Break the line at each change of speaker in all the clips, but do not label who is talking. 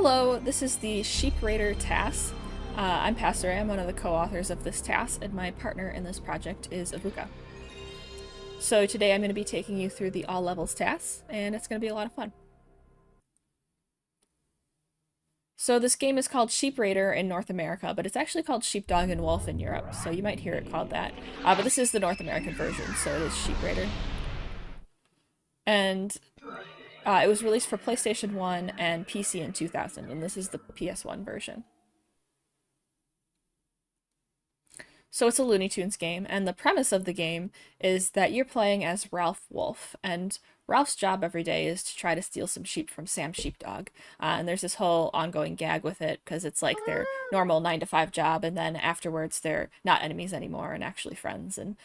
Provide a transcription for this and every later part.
Hello, this is the Sheep Raider TAS. I'm passere, I'm one of the co-authors of this TAS, and my partner in this project is Avouca. So today I'm going to be taking you through the all levels TAS, and it's going to be a lot of fun. So this game is called Sheep Raider in North America, but it's actually called Sheepdog and Wolf in Europe, so you might hear it called that. But this is the North American version, so it is Sheep Raider. And it was released for PlayStation 1 and PC in 2000, and this is the PS1 version. So it's a Looney Tunes game, and the premise of the game is that you're playing as Ralph Wolf, and Ralph's job every day is to try to steal some sheep from Sam Sheepdog. And there's this whole ongoing gag with it, because it's like their normal 9-to-5 job, and then afterwards they're not enemies anymore and actually friends. And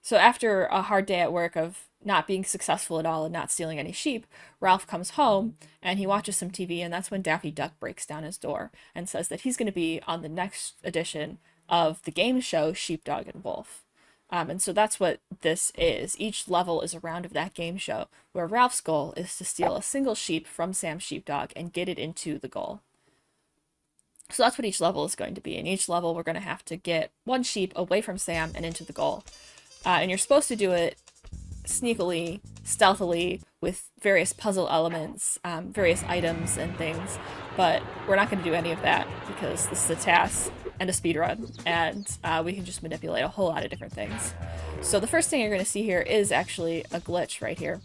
so after a hard day at work of not being successful at all and not stealing any sheep, Ralph comes home and he watches some TV, and that's when Daffy Duck breaks down his door and says that he's going to be on the next edition of the game show Sheepdog and Wolf. And so that's what this is. Each level is a round of that game show, where Ralph's goal is to steal a single sheep from Sam Sheepdog and get it into the goal. So that's what each level is going to be. In each level, we're going to have to get one sheep away from Sam and into the goal. And you're supposed to do it sneakily, stealthily, with various puzzle elements, various items and things, but we're not going to do any of that because this is a TAS and a speedrun, and we can just manipulate a whole lot of different things. So the first thing you're going to see here is actually a glitch right here.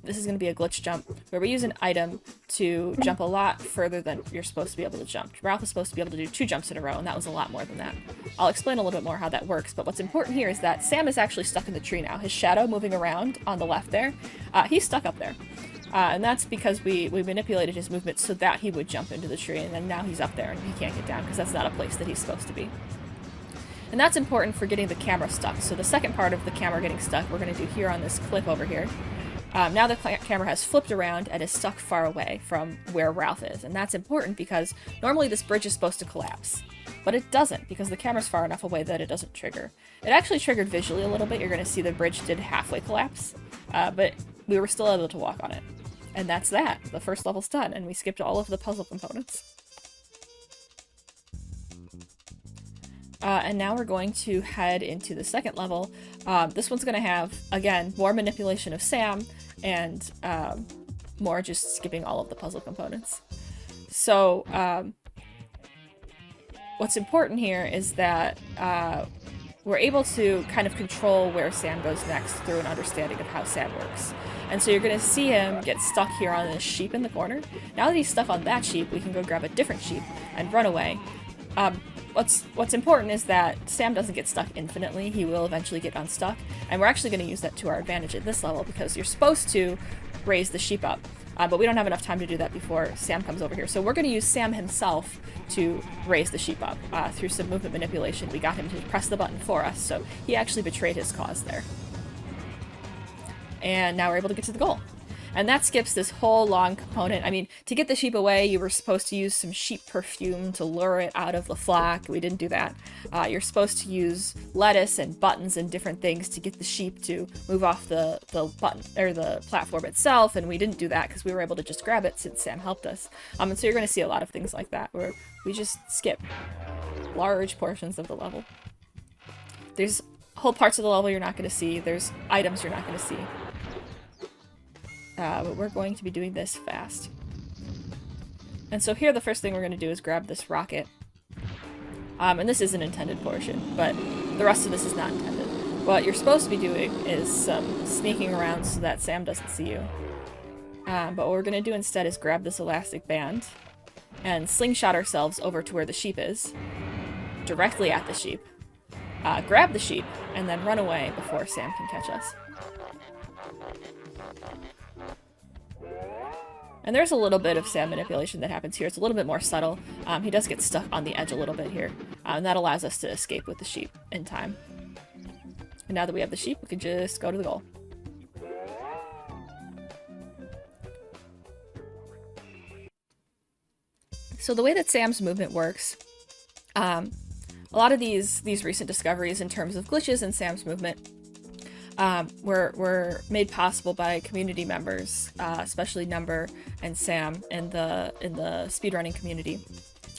This is going to be a glitch jump, where we use an item to jump a lot further than you're supposed to be able to jump. Ralph is supposed to be able to do 2 jumps in a row, and that was a lot more than that. I'll explain a little bit more how that works, but what's important here is that Sam is actually stuck in the tree now. His shadow moving around on the left there, he's stuck up there. And that's because we manipulated his movement so that he would jump into the tree, and then now he's up there and he can't get down because that's not a place that he's supposed to be. And that's important for getting the camera stuck. So the second part of the camera getting stuck we're going to do here on this clip over here. Now the camera has flipped around and is stuck far away from where Ralph is. And that's important because normally this bridge is supposed to collapse. But it doesn't, because the camera's far enough away that it doesn't trigger. It actually triggered visually a little bit. You're going to see the bridge did halfway collapse. But we were still able to walk on it. And that's that. The first level's done, and we skipped all of the puzzle components. And now we're going to head into the second level. This one's going to have, again, more manipulation of Sam, and more just skipping all of the puzzle components. So, what's important here is that we're able to kind of control where Sam goes next through an understanding of how Sam works. And so you're going to see him get stuck here on this sheep in the corner. Now that he's stuck on that sheep, we can go grab a different sheep and run away. What's important is that Sam doesn't get stuck infinitely. He will eventually get unstuck, and we're actually going to use that to our advantage at this level because you're supposed to raise the sheep up, but we don't have enough time to do that before Sam comes over here. So we're going to use Sam himself to raise the sheep up through some movement manipulation. We got him to press the button for us, so he actually betrayed his cause there. And now we're able to get to the goal. And that skips this whole long component. I mean, to get the sheep away, you were supposed to use some sheep perfume to lure it out of the flock. We didn't do that. You're supposed to use lettuce and buttons and different things to get the sheep to move off the button or the platform itself, and we didn't do that because we were able to just grab it since Sam helped us. And so you're going to see a lot of things like that where we just skip large portions of the level. There's whole parts of the level you're not going to see. There's items you're not going to see. But we're going to be doing this fast. And so here the first thing we're going to do is grab this rocket. And this is an intended portion, but the rest of this is not intended. What you're supposed to be doing is some sneaking around so that Sam doesn't see you. But what we're going to do instead is grab this elastic band and slingshot ourselves over to where the sheep is, directly at the sheep. Grab the sheep, and then run away before Sam can catch us. And there's a little bit of Sam manipulation that happens here. It's a little bit more subtle. He does get stuck on the edge a little bit here. And that allows us to escape with the sheep in time. And now that we have the sheep, we can just go to the goal. So the way that Sam's movement works, a lot of these recent discoveries in terms of glitches in Sam's movement were made possible by community members, especially Number and Sam in the speedrunning community.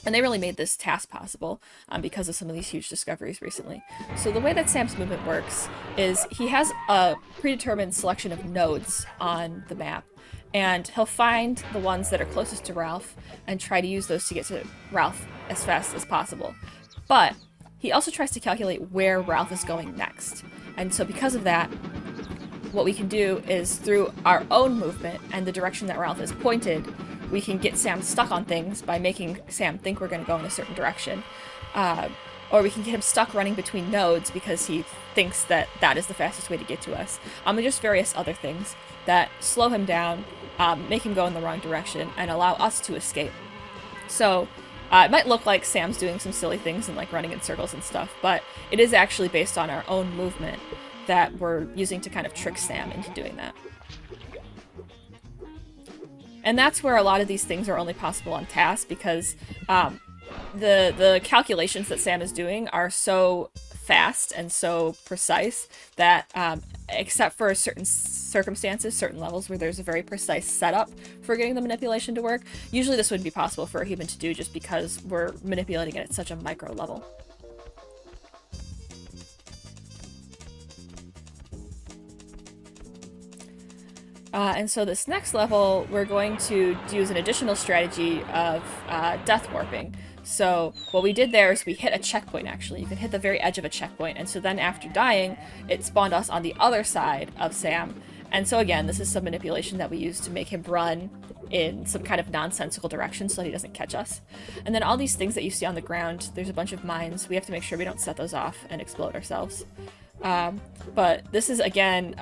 And they really made this task possible because of some of these huge discoveries recently. So the way that Sam's movement works is he has a predetermined selection of nodes on the map, and he'll find the ones that are closest to Ralph and try to use those to get to Ralph as fast as possible. But he also tries to calculate where Ralph is going next. And so because of that, what we can do is through our own movement and the direction that Ralph is pointed, we can get Sam stuck on things by making Sam think we're going to go in a certain direction. Or we can get him stuck running between nodes because he thinks that that is the fastest way to get to us. And just various other things that slow him down, make him go in the wrong direction, and allow us to escape. So it might look like Sam's doing some silly things and like running in circles and stuff, but it is actually based on our own movement that we're using to kind of trick Sam into doing that. And that's where a lot of these things are only possible on TAS, because the calculations that Sam is doing are so fast and so precise that except for certain circumstances, certain levels where there's a very precise setup for getting the manipulation to work, usually this wouldn't be possible for a human to do just because we're manipulating it at such a micro level. And so this next level, we're going to use an additional strategy of death warping. So what we did there is we hit a checkpoint, actually. You can hit the very edge of a checkpoint, and so then after dying, it spawned us on the other side of Sam. And so again, this is some manipulation that we use to make him run in some kind of nonsensical direction so that he doesn't catch us. And then all these things that you see on the ground, there's a bunch of mines. We have to make sure we don't set those off and explode ourselves. But this is, again,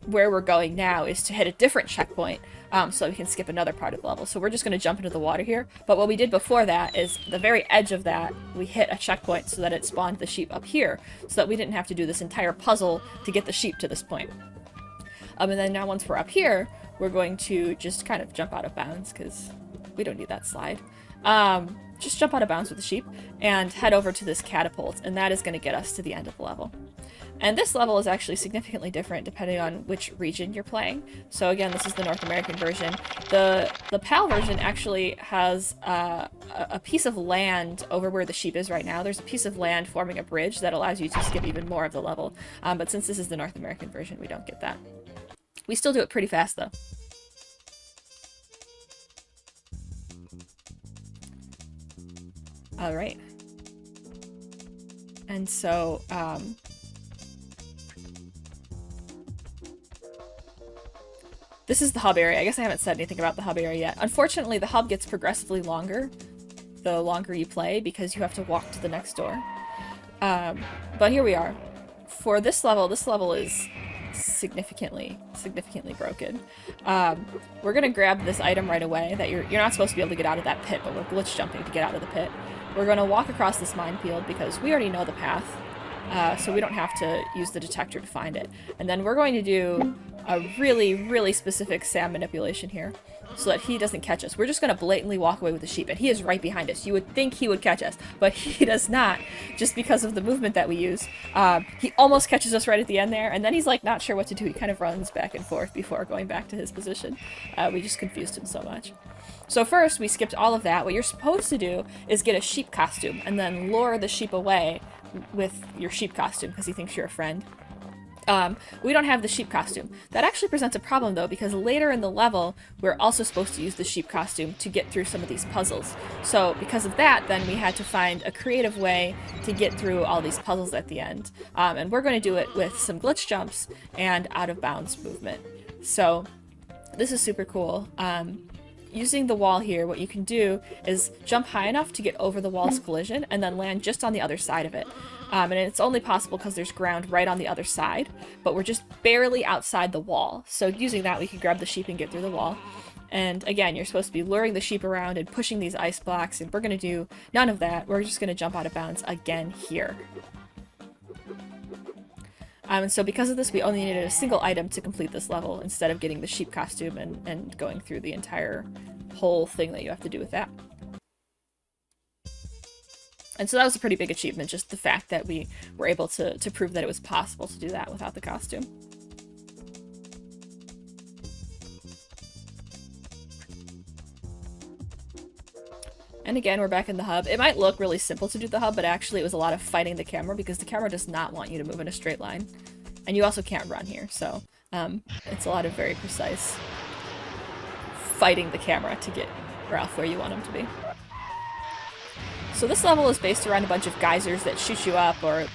where we're going now is to hit a different checkpoint so that we can skip another part of the level. So we're just going to jump into the water here. But what we did before that is the very edge of that, we hit a checkpoint so that it spawned the sheep up here, so that we didn't have to do this entire puzzle to get the sheep to this point. And then now once we're up here, we're going to just kind of jump out of bounds because we don't need that slide. Just jump out of bounds with the sheep and head over to this catapult, and that is going to get us to the end of the level. And this level is actually significantly different depending on which region you're playing. So again, this is the North American version. The PAL version actually has a piece of land over where the sheep is right now. There's a piece of land forming a bridge that allows you to skip even more of the level. But since this is the North American version, we don't get that. We still do it pretty fast, though. All right. And so, this is the hub area. I guess I haven't said anything about the hub area yet. Unfortunately, the hub gets progressively longer the longer you play because you have to walk to the next door. But here we are. For this level is significantly broken. We're gonna grab this item right away that you're not supposed to be able to get out of that pit, but we're glitch jumping to get out of the pit. We're gonna walk across this minefield because we already know the path, so we don't have to use the detector to find it. And then we're going to do a really specific Sam manipulation here so that he doesn't catch us. We're just going to blatantly walk away with the sheep, and he is right behind us. You would think he would catch us, but he does not, just because of the movement that we use. He almost catches us right at the end there, and then he's like not sure what to do. He kind of runs back and forth before going back to his position. We just confused him so much. So first, we skipped all of that. What you're supposed to do is get a sheep costume and then lure the sheep away with your sheep costume because he thinks you're a friend. We don't have the sheep costume. That actually presents a problem though, because later in the level, we're also supposed to use the sheep costume to get through some of these puzzles. So because of that, then we had to find a creative way to get through all these puzzles at the end. And we're going to do it with some glitch jumps and out of bounds movement. So this is super cool. Using the wall here, what you can do is jump high enough to get over the wall's collision and then land just on the other side of it. And it's only possible because there's ground right on the other side, but we're just barely outside the wall. So using that, we can grab the sheep and get through the wall. And again, you're supposed to be luring the sheep around and pushing these ice blocks, and we're going to do none of that. We're just going to jump out of bounds again here. And so because of this, we only needed a single item to complete this level instead of getting the sheep costume and going through the entire whole thing that you have to do with that. And so that was a pretty big achievement, just the fact that we were able to prove that it was possible to do that without the costume. And again, we're back in the hub. It might look really simple to do the hub, but actually it was a lot of fighting the camera because the camera does not want you to move in a straight line. And you also can't run here, so it's a lot of very precise fighting the camera to get Ralph where you want him to be. So this level is based around a bunch of geysers that shoot you up or,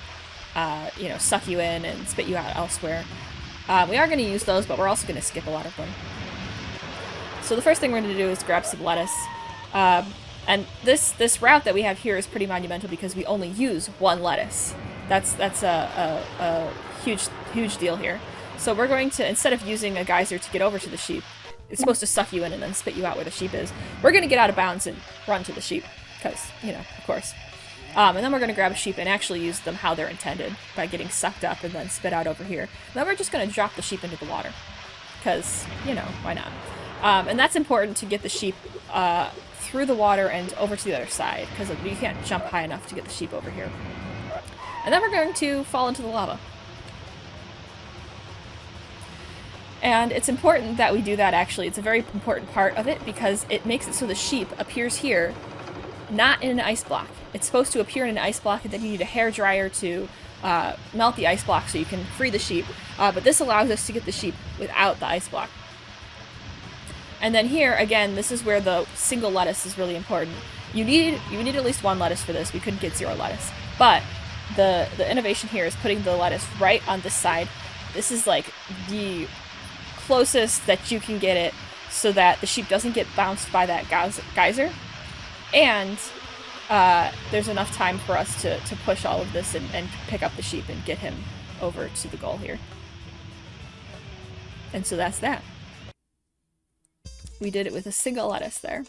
you know, suck you in and spit you out elsewhere. We are going to use those, but we're also going to skip a lot of them. So the first thing we're going to do is grab some lettuce. And this route that we have here is pretty monumental because we only use one lettuce. That's a huge deal here. So we're going to, instead of using a geyser to get over to the sheep, it's supposed to suck you in and then spit you out where the sheep is. We're going to get out of bounds and run to the sheep because, you know, of course. And then we're going to grab a sheep and actually use them how they're intended by getting sucked up and then spit out over here. And then we're just going to drop the sheep into the water because, you know, why not? And that's important to get the sheep through the water and over to the other side, because you can't jump high enough to get the sheep over here. And then we're going to fall into the lava. And it's important that we do that, actually. It's a very important part of it, because it makes it so the sheep appears here, not in an ice block. It's supposed to appear in an ice block, and then you need a hairdryer to melt the ice block so you can free the sheep. But this allows us to get the sheep without the ice block. And then here, again, this is where the single lettuce is really important. You need at least one lettuce for this. We couldn't get 0 lettuce. But the innovation here is putting the lettuce right on this side. This is like the closest that you can get it so that the sheep doesn't get bounced by that geyser. And there's enough time for us to push all of this and pick up the sheep and get him over to the goal here. And so that's that. We did it with a single lettuce there.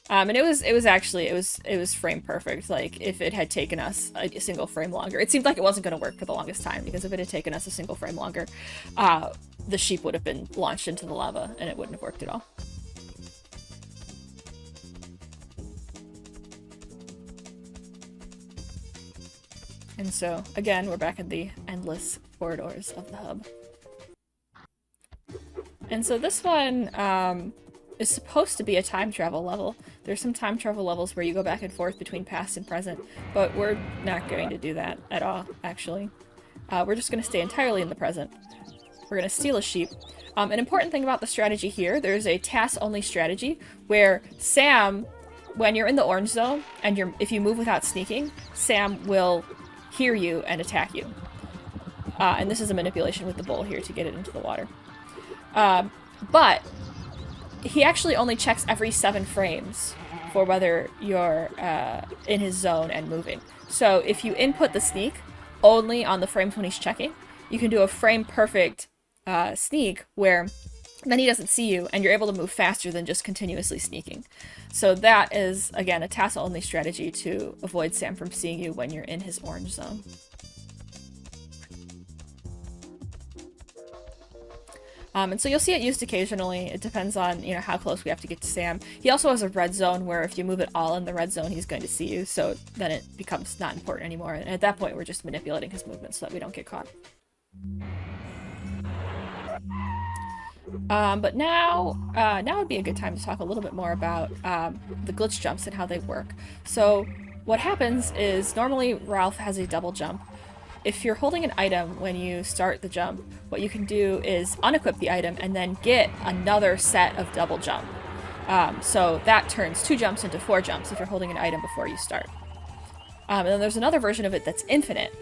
And it was frame perfect. Like, if it had taken us a single frame longer, it seemed like it wasn't going to work for the longest time, because if it had taken us a single frame longer, the sheep would have been launched into the lava and it wouldn't have worked at all. And so, again, we're back in the endless corridors of the hub. And so this one, is supposed to be a time travel level. There's some time travel levels where you go back and forth between past and present, but we're not going to do that at all, actually. We're just going to stay entirely in the present. We're going to steal a sheep. An important thing about the strategy here, there's a TAS-only strategy where Sam, when you're in the orange zone, and if you move without sneaking, Sam will hear you and attack you. And this is a manipulation with the bowl here to get it into the water. But he actually only checks every 7 frames for whether you're in his zone and moving. So if you input the sneak only on the frames when he's checking, you can do a frame-perfect sneak where then he doesn't see you and you're able to move faster than just continuously sneaking. So that is, again, a TAS-only strategy to avoid Sam from seeing you when you're in his orange zone. And so you'll see it used occasionally. It depends on, you know, how close we have to get to Sam. He also has a red zone where if you move it all in the red zone, he's going to see you. So then it becomes not important anymore. And at that point, we're just manipulating his movement so that we don't get caught. But now would be a good time to talk a little bit more about the glitch jumps and how they work. So what happens is normally Ralph has a double jump. If you're holding an item when you start the jump, what you can do is unequip the item and then get another set of double jump. So that turns 2 jumps into 4 jumps if you're holding an item before you start. And then there's another version of it that's infinite.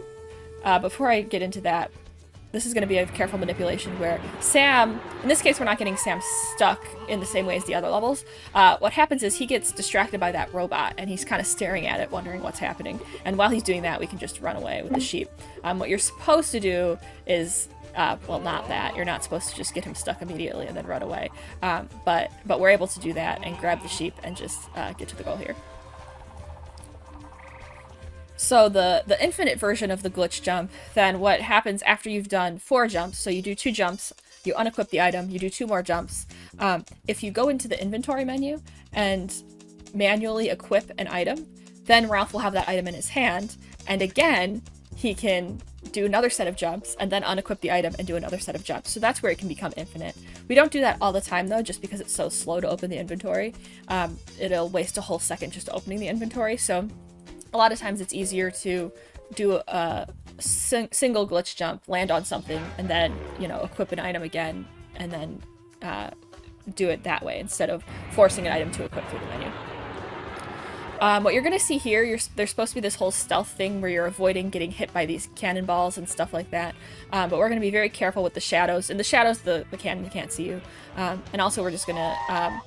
Before I get into that, this is going to be a careful manipulation where Sam, in this case we're not getting Sam stuck in the same way as the other levels. What happens is he gets distracted by that robot and he's kind of staring at it, wondering what's happening. And while he's doing that, we can just run away with the sheep. What you're supposed to do is, well, not that. You're not supposed to just get him stuck immediately and then run away. But we're able to do that and grab the sheep and just get to the goal here. So the infinite version of the glitch jump, then what happens after you've done 4 jumps, so you do 2 jumps, you unequip the item, you do 2 more jumps. If you go into the inventory menu and manually equip an item, then Ralph will have that item in his hand, and again, he can do another set of jumps and then unequip the item and do another set of jumps. So that's where it can become infinite. We don't do that all the time though, just because it's so slow to open the inventory. It'll waste a whole second just opening the inventory. So a lot of times it's easier to do a single glitch jump, land on something, and then, you know, equip an item again, and then do it that way instead of forcing an item to equip through the menu. What you're going to see here, there's supposed to be this whole stealth thing where you're avoiding getting hit by these cannonballs and stuff like that. But we're going to be very careful with the shadows. In the shadows, the cannon can't see you. And also we're just going to...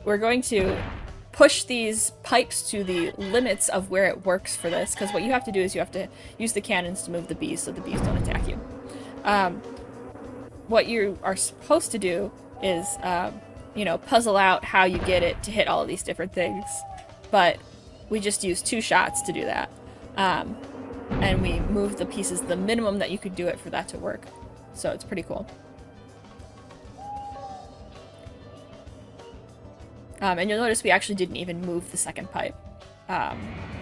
we're going to push these pipes to the limits of where it works for this, because what you have to do is you have to use the cannons to move the bees so the bees don't attack you. What you are supposed to do is, you know, puzzle out how you get it to hit all of these different things. But we just use 2 shots to do that. And we move the pieces the minimum that you could do it for that to work. So it's pretty cool. And you'll notice we actually didn't even move the second pipe,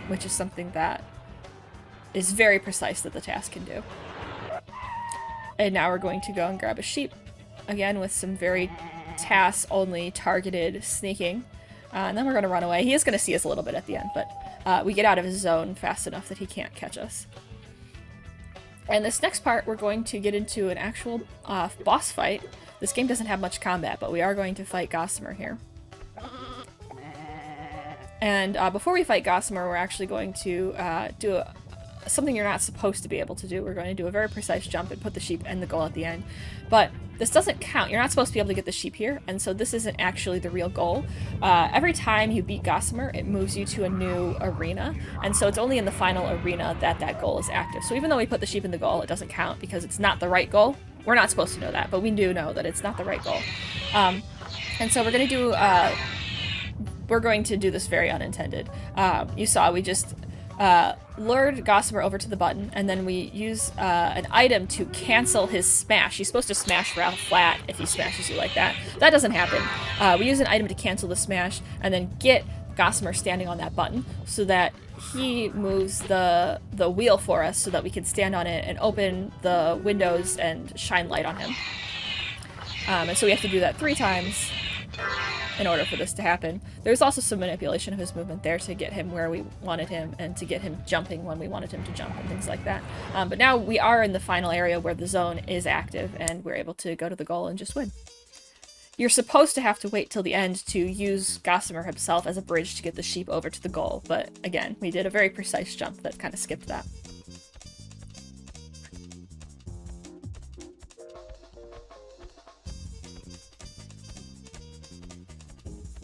which is something that is very precise that the TAS can do. And now we're going to go and grab a sheep, again with some very TAS-only targeted sneaking. And then we're going to run away. He is going to see us a little bit at the end, but we get out of his zone fast enough that he can't catch us. And this next part, we're going to get into an actual boss fight. This game doesn't have much combat, but we are going to fight Gossamer here. And before we fight Gossamer, we're actually going to do something you're not supposed to be able to do. We're going to do a very precise jump and put the sheep and the goal at the end. But this doesn't count. You're not supposed to be able to get the sheep here, and so this isn't actually the real goal. Every time you beat Gossamer, it moves you to a new arena, and so it's only in the final arena that that goal is active. So even though we put the sheep in the goal, it doesn't count because it's not the right goal. We're not supposed to know that, but we do know that it's not the right goal. And so we're going to do this very unintended. You saw we just lured Gossamer over to the button, and then we use an item to cancel his smash. He's supposed to smash Ralph flat if he smashes you like that. That doesn't happen. We use an item to cancel the smash, and then get Gossamer standing on that button so that he moves the wheel for us so that we can stand on it and open the windows and shine light on him. And so we have to do that 3 times in order for this to happen. There's also some manipulation of his movement there to get him where we wanted him and to get him jumping when we wanted him to jump and things like that. But now we are in the final area where the zone is active and we're able to go to the goal and just win. You're supposed to have to wait till the end to use Gossamer himself as a bridge to get the sheep over to the goal, but again, we did a very precise jump that kind of skipped that.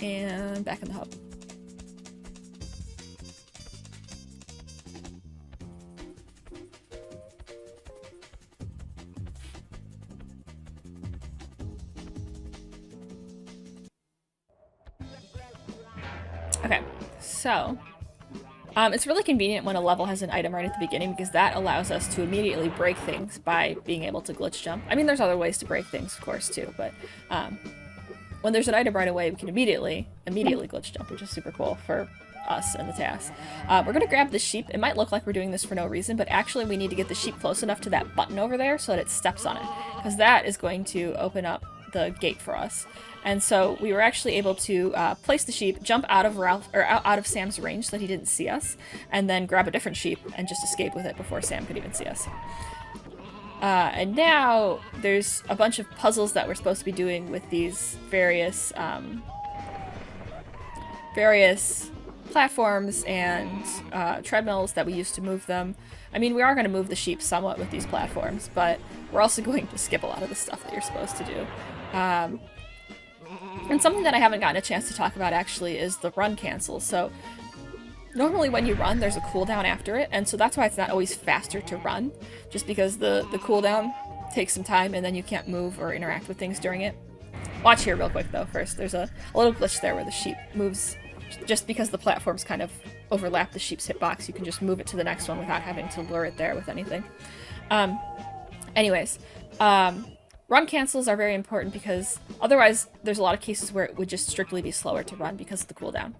And back in the hub. Okay, so it's really convenient when a level has an item right at the beginning because that allows us to immediately break things by being able to glitch jump. I mean, there's other ways to break things, of course, too, but when there's an item right away, we can immediately glitch jump, which is super cool for us and the TAS. We're going to grab the sheep. It might look like we're doing this for no reason, but actually we need to get the sheep close enough to that button over there so that it steps on it, because that is going to open up the gate for us. And so we were actually able to place the sheep, jump out of out of Sam's range so that he didn't see us, and then grab a different sheep and just escape with it before Sam could even see us. And now there's a bunch of puzzles that we're supposed to be doing with these various platforms and treadmills that we use to move them. I mean, we are going to move the sheep somewhat with these platforms, but we're also going to skip a lot of the stuff that you're supposed to do. And something that I haven't gotten a chance to talk about actually is the run cancel. So normally when you run, there's a cooldown after it, and so that's why it's not always faster to run, just because the cooldown takes some time and then you can't move or interact with things during it. Watch here real quick though first. There's a little glitch there where the sheep moves, just because the platforms kind of overlap the sheep's hitbox, you can just move it to the next one without having to lure it there with anything. Anyways, run cancels are very important because otherwise there's a lot of cases where it would just strictly be slower to run because of the cooldown.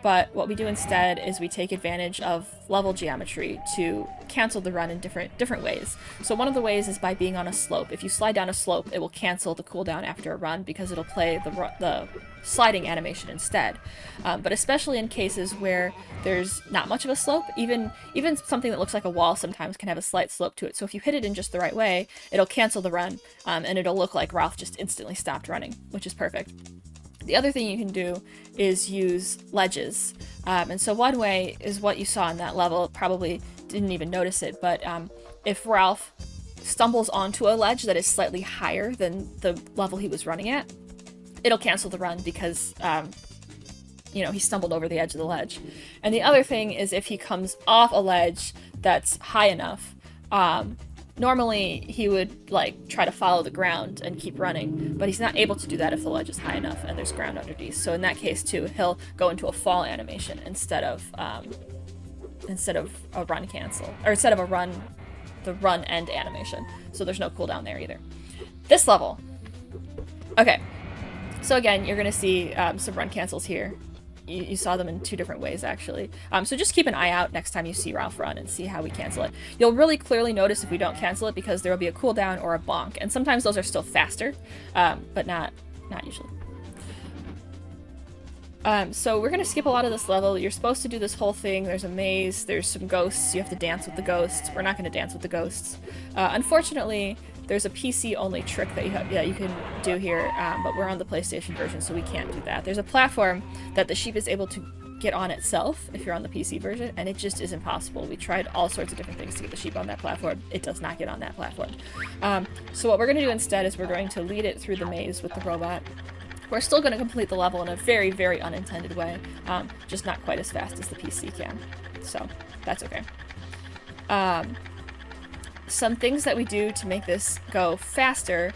But what we do instead is we take advantage of level geometry to cancel the run in different ways. So one of the ways is by being on a slope. If you slide down a slope, it will cancel the cooldown after a run because it'll play the sliding animation instead. But especially in cases where there's not much of a slope, even something that looks like a wall sometimes can have a slight slope to it. So if you hit it in just the right way, it'll cancel the run, and it'll look like Ralph just instantly stopped running, which is perfect. The other thing you can do is use ledges. And so one way is what you saw in that level. Probably didn't even notice it, but if Ralph stumbles onto a ledge that is slightly higher than the level he was running at, it'll cancel the run because, he stumbled over the edge of the ledge. And the other thing is if he comes off a ledge that's high enough, normally he would try to follow the ground and keep running, but he's not able to do that if the ledge is high enough and there's ground underneath. So in that case too, he'll go into a fall animation instead of a run cancel, or instead of the run end animation. So there's no cooldown there either. This level. Okay. So again, you're gonna see some run cancels here. You saw them in two different ways, actually. So just keep an eye out next time you see Ralph run and see how we cancel it. You'll really clearly notice if we don't cancel it because there will be a cooldown or a bonk. And sometimes those are still faster, but not usually. So we're going to skip a lot of this level. You're supposed to do this whole thing. There's a maze. There's some ghosts. You have to dance with the ghosts. We're not going to dance with the ghosts. Unfortunately, there's a PC-only trick that you can do here, but we're on the PlayStation version, so we can't do that. There's a platform that the sheep is able to get on itself if you're on the PC version, and it just is impossible. We tried all sorts of different things to get the sheep on that platform. It does not get on that platform. So what we're going to do instead is we're going to lead it through the maze with the robot. We're still going to complete the level in a very, very unintended way, just not quite as fast as the PC can. So that's okay. Some things that we do to make this go faster.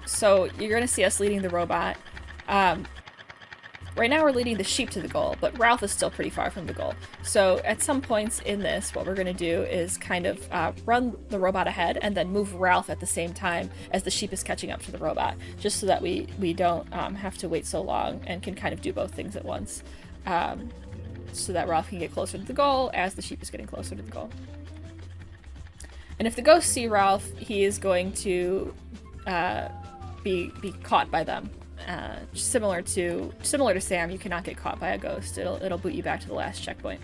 So you're going to see us leading the robot. Right now we're leading the sheep to the goal, but Ralph is still pretty far from the goal. So at some points in this, what we're going to do is kind of run the robot ahead and then move Ralph at the same time as the sheep is catching up to the robot, just so that we don't have to wait so long and can kind of do both things at once. So that Ralph can get closer to the goal as the sheep is getting closer to the goal. And if the ghosts see Ralph, he is going to be caught by them. Similar to Sam, you cannot get caught by a ghost. It'll boot you back to the last checkpoint.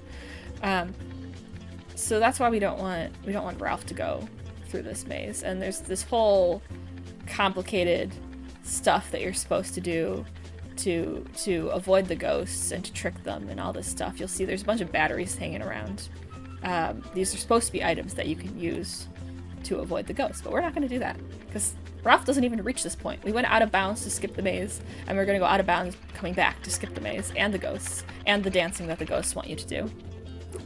So that's why we don't want Ralph to go through this maze. And there's this whole complicated stuff that you're supposed to do to avoid the ghosts and to trick them and all this stuff. You'll see there's a bunch of batteries hanging around. These are supposed to be items that you can use to avoid the ghosts, but we're not going to do that because Ralph doesn't even reach this point. We went out of bounds to skip the maze, and we're going to go out of bounds coming back to skip the maze and the ghosts and the dancing that the ghosts want you to do.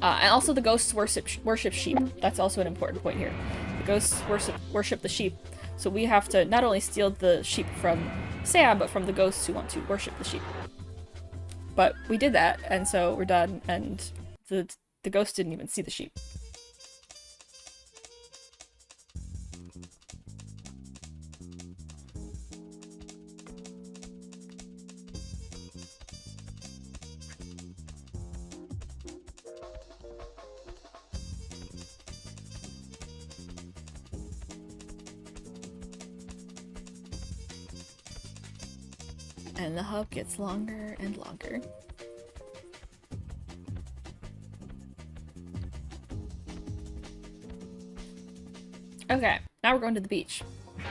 And also the ghosts worship sheep. That's also an important point here. The ghosts worship the sheep, so we have to not only steal the sheep from Sam, but from the ghosts who want to worship the sheep. But we did that, and so we're done, and the ghost didn't even see the sheep. And the hub gets longer and longer. Okay, now we're going to the beach.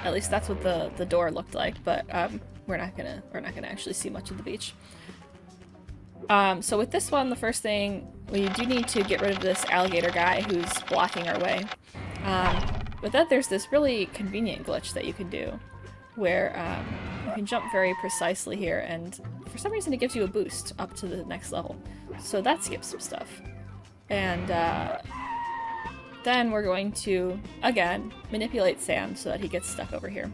At least that's what the door looked like, but we're not gonna actually see much of the beach. So with this one, the first thing, we do need to get rid of this alligator guy who's blocking our way. But then there's this really convenient glitch that you can do, where you can jump very precisely here, and for some reason it gives you a boost up to the next level. So that skips some stuff. And then we're going to, again, manipulate Sam so that he gets stuck over here.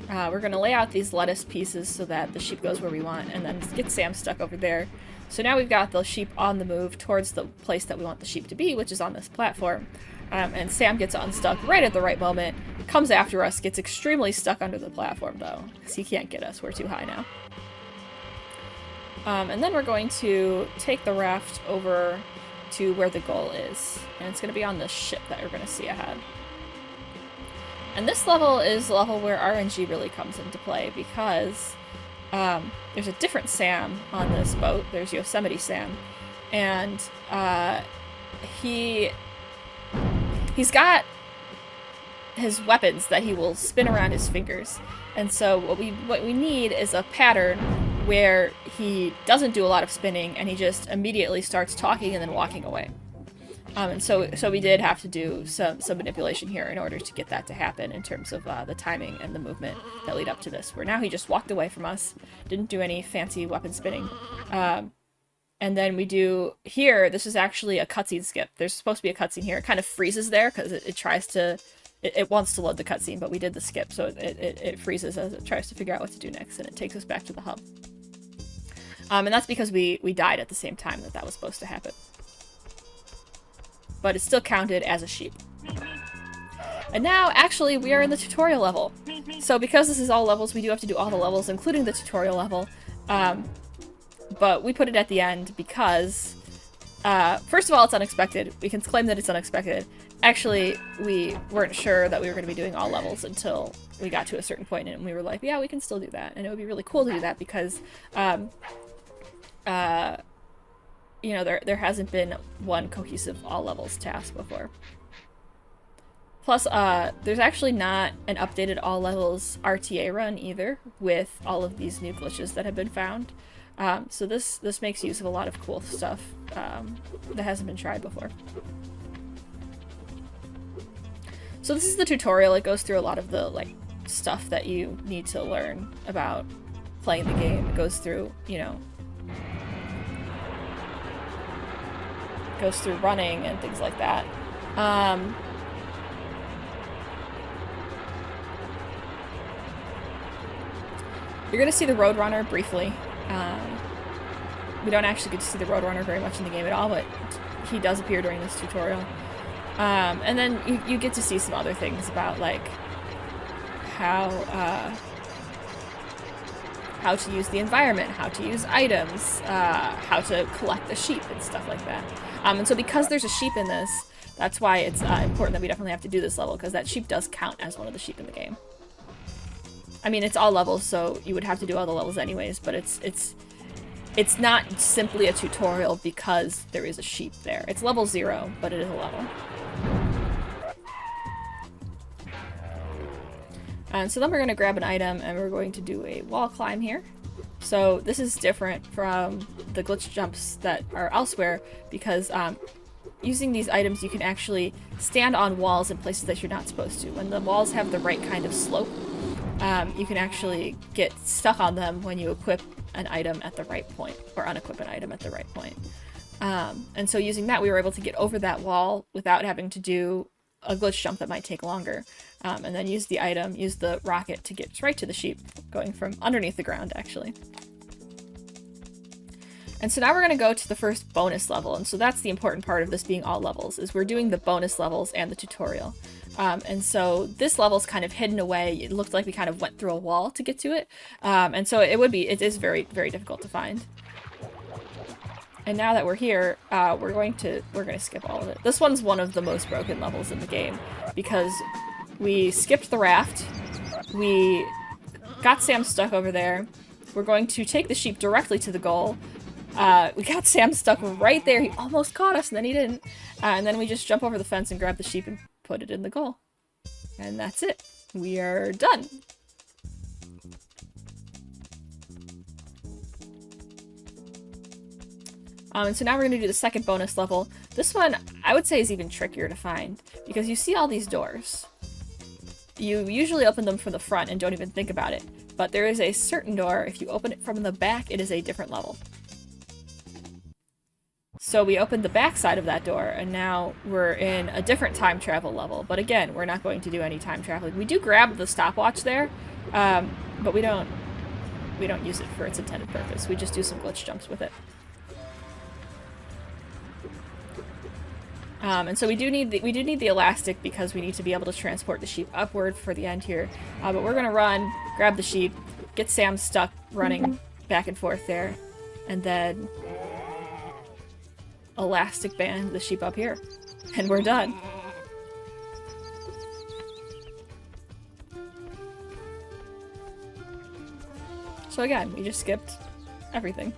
We're going to lay out these lettuce pieces so that the sheep goes where we want, and then get Sam stuck over there. So now we've got the sheep on the move towards the place that we want the sheep to be, which is on this platform. And Sam gets unstuck right at the right moment, comes after us, gets extremely stuck under the platform though, because he can't get us, we're too high now. And then we're going to take the raft over to where the goal is, and it's going to be on the ship that we're going to see ahead. And this level is the level where RNG really comes into play, because there's a different Sam on this boat. There's Yosemite Sam, and he's got his weapons that he will spin around his fingers. And so what we need is a pattern where he doesn't do a lot of spinning and he just immediately starts talking and then walking away. And so we did have to do some manipulation here in order to get that to happen in terms of the timing and the movement that lead up to this, where now he just walked away from us, didn't do any fancy weapon spinning. And then we do here, this is actually a cutscene skip. There's supposed to be a cutscene here. It kind of freezes there because it tries to, it wants to load the cutscene, but we did the skip, so it freezes as it tries to figure out what to do next, and it takes us back to the hub. And that's because we died at the same time that was supposed to happen. But it's still counted as a sheep. And now, actually, we are in the tutorial level. So because this is all levels, we do have to do all the levels, including the tutorial level. But we put it at the end because, first of all, it's unexpected. We can claim that it's unexpected. Actually, we weren't sure that we were going to be doing all levels until we got to a certain point, and we were like, yeah, we can still do that. And it would be really cool to do that because, you know, there hasn't been one cohesive all levels task before. Plus, there's actually not an updated all levels RTA run either, with all of these new glitches that have been found. So this makes use of a lot of cool stuff that hasn't been tried before. So this is the tutorial. It goes through a lot of the stuff that you need to learn about playing the game. It goes through, you know, goes through running and things like that. You're gonna see the Roadrunner briefly. We don't actually get to see the Roadrunner very much in the game at all, but he does appear during this tutorial. And then you get to see some other things about how to use the environment, how to use items, how to collect the sheep and stuff like that. And so because there's a sheep in this, that's why it's important that we definitely have to do this level, because that sheep does count as one of the sheep in the game. I mean, it's all levels, so you would have to do all the levels anyways, but it's not simply a tutorial because there is a sheep there. It's level 0, but it is a level. And so then we're going to grab an item and we're going to do a wall climb here. So this is different from the glitch jumps that are elsewhere because using these items you can actually stand on walls in places that you're not supposed to. When the walls have the right kind of slope, you can actually get stuck on them when you equip an item at the right point, or unequip an item at the right point. And so using that, we were able to get over that wall without having to do a glitch jump that might take longer. And then use the item, use the rocket to get right to the sheep, going from underneath the ground, actually. And so now we're going to go to the first bonus level, and so that's the important part of this being all levels, is we're doing the bonus levels and the tutorial. And so this level's kind of hidden away. It looked like we kind of went through a wall to get to it. And so it is very, very difficult to find. And now that we're here, we're going to skip all of it. This one's one of the most broken levels in the game because we skipped the raft, we got Sam stuck over there, we're going to take the sheep directly to the goal. We got Sam stuck right there, he almost caught us and then he didn't. And then we just jump over the fence and grab the sheep and put it in the goal. And that's it. We are done. And so now we're going to do the second bonus level. This one, I would say, is even trickier to find, because you see all these doors. You usually open them from the front and don't even think about it, but there is a certain door, if you open it from the back, it is a different level. So we opened the back side of that door, and now we're in a different time travel level, but again, we're not going to do any time traveling. We do grab the stopwatch there, but we don't use it for its intended purpose. We just do some glitch jumps with it. And so we do need the elastic because we need to be able to transport the sheep upward for the end here. But we're gonna run, grab the sheep, get Sam stuck running back and forth there, and then elastic band the sheep up here, and we're done. So again, we just skipped everything.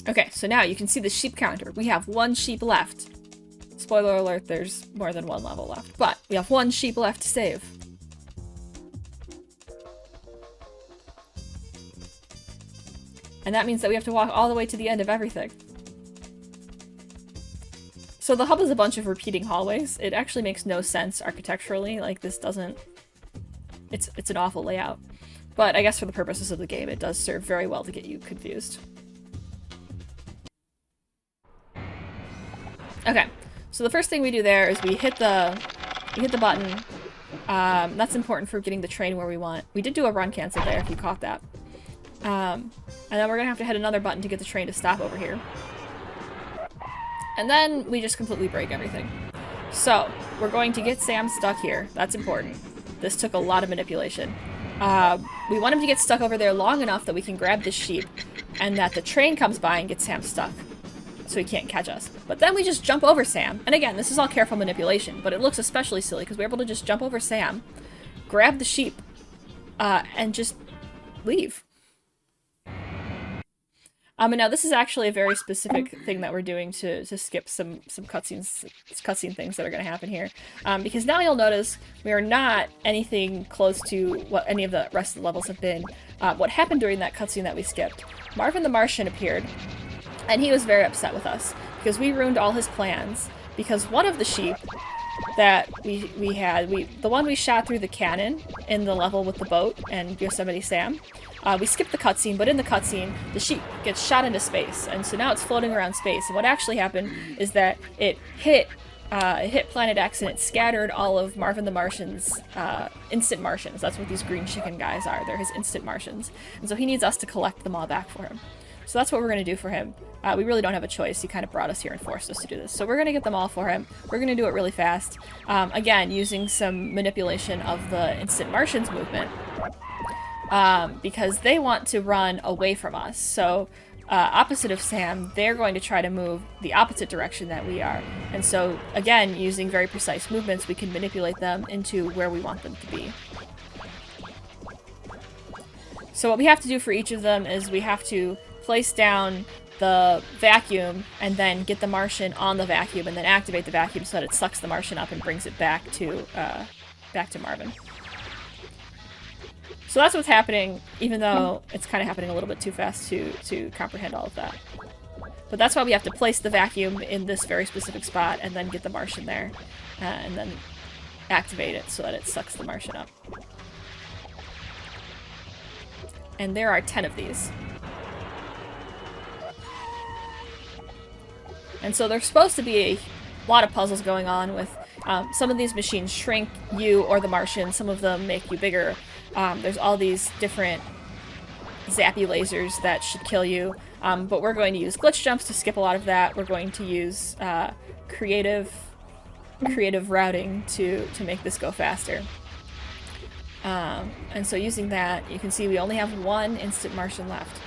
Okay, so now you can see the sheep counter. We have 1 sheep left. Spoiler alert, there's more than 1 level left. But we have 1 sheep left to save. And that means that we have to walk all the way to the end of everything. So the hub is a bunch of repeating hallways. It actually makes no sense architecturally. Like, this doesn't... It's an awful layout. But I guess for the purposes of the game, it does serve very well to get you confused. Okay, so the first thing we do there is we hit the button. That's important for getting the train where we want. We did do a run cancel there, if you caught that. And then we're gonna have to hit another button to get the train to stop over here. And then we just completely break everything. So, we're going to get Sam stuck here. That's important. This took a lot of manipulation. We want him to get stuck over there long enough that we can grab this sheep, and that the train comes by and gets Sam stuck, so he can't catch us. But then we just jump over Sam. And again, this is all careful manipulation, but it looks especially silly because we're able to just jump over Sam, grab the sheep, and just leave. And now this is actually a very specific thing that we're doing to skip some cutscene things that are going to happen here. Because now you'll notice we are not anything close to what any of the rest of the levels have been. What happened during that cutscene that we skipped, Marvin the Martian appeared, and he was very upset with us because we ruined all his plans. Because one of the sheep that we had, the one we shot through the cannon in the level with the boat and Yosemite Sam, we skipped the cutscene, but in the cutscene, the sheep gets shot into space, and so now it's floating around space. And what actually happened is that it hit Planet X and it scattered all of Marvin the Martian's instant Martians. That's what these green chicken guys are. They're his instant Martians. And so he needs us to collect them all back for him. So that's what we're going to do for him. We really don't have a choice. He kind of brought us here and forced us to do this. So we're going to get them all for him. We're going to do it really fast. Again, using some manipulation of the instant Martians movement. Because they want to run away from us. So, opposite of Sam, they're going to try to move the opposite direction that we are. And so, again, using very precise movements, we can manipulate them into where we want them to be. So what we have to do for each of them is we have to place down the vacuum and then get the Martian on the vacuum and then activate the vacuum so that it sucks the Martian up and brings it back to Marvin. So that's what's happening, even though it's kind of happening a little bit too fast to comprehend all of that. But that's why we have to place the vacuum in this very specific spot and then get the Martian there, and then activate it so that it sucks the Martian up. And there are 10 of these. And so there's supposed to be a lot of puzzles going on with some of these machines shrink you or the Martian, some of them make you bigger. There's all these different zappy lasers that should kill you, but we're going to use glitch jumps to skip a lot of that. We're going to use creative routing to make this go faster. And so using that, you can see we only have 1 instant Martian left.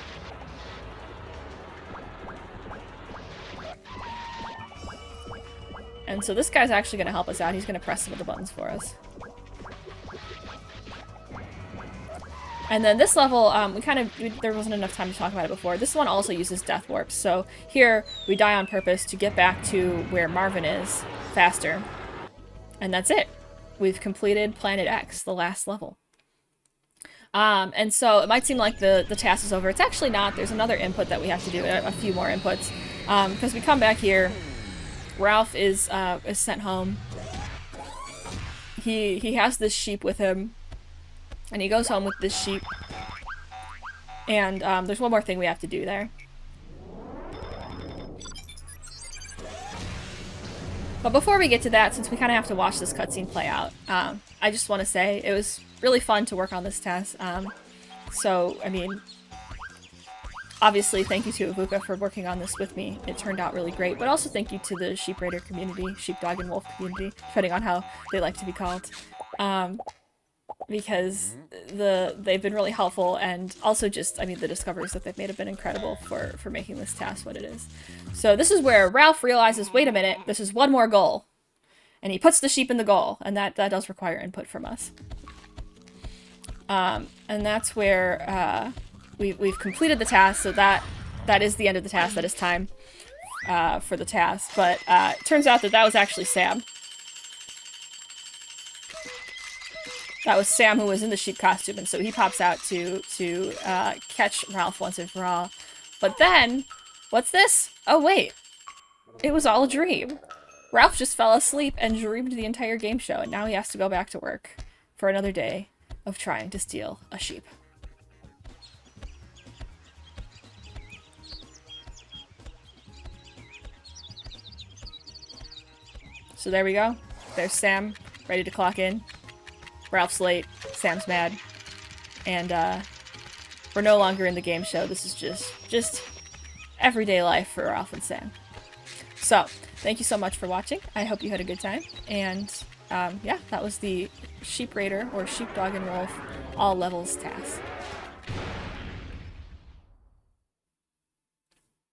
And so this guy's actually going to help us out. He's going to press some of the buttons for us. And then this level, there wasn't enough time to talk about it before. This one also uses death warps. So here, we die on purpose to get back to where Marvin is faster. And that's it. We've completed Planet X, the last level. And so it might seem like the TAS is over. It's actually not. There's another input that we have to do, a few more inputs. Because we come back here, Ralph is sent home. He has this sheep with him. And he goes home with this sheep. And there's one more thing we have to do there. But before we get to that, since we kind of have to watch this cutscene play out, I just want to say it was really fun to work on this TAS. So, I mean, obviously, thank you to Avouca for working on this with me. It turned out really great. But also thank you to the sheep raider community, sheepdog and wolf community, depending on how they like to be called. Because they've been really helpful, and also just, I mean, the discoveries that they've made have been incredible for making this task what it is. So this is where Ralph realizes, wait a minute, this is one more goal. And he puts the sheep in the goal, and that does require input from us. And that's where we've completed the task, so that is the end of the task. That is time for the task. But it turns out that was actually Sam. That was Sam who was in the sheep costume, and so he pops out to catch Ralph once and for all. But then, what's this? Oh wait, it was all a dream. Ralph just fell asleep and dreamed the entire game show, and now he has to go back to work for another day of trying to steal a sheep. So there we go. There's Sam, ready to clock in. Ralph's late, Sam's mad, and we're no longer in the game show. This is just everyday life for Ralph and Sam. So, thank you so much for watching. I hope you had a good time, and yeah, that was the Sheep Raider, or Sheepdog and Wolf, all levels task.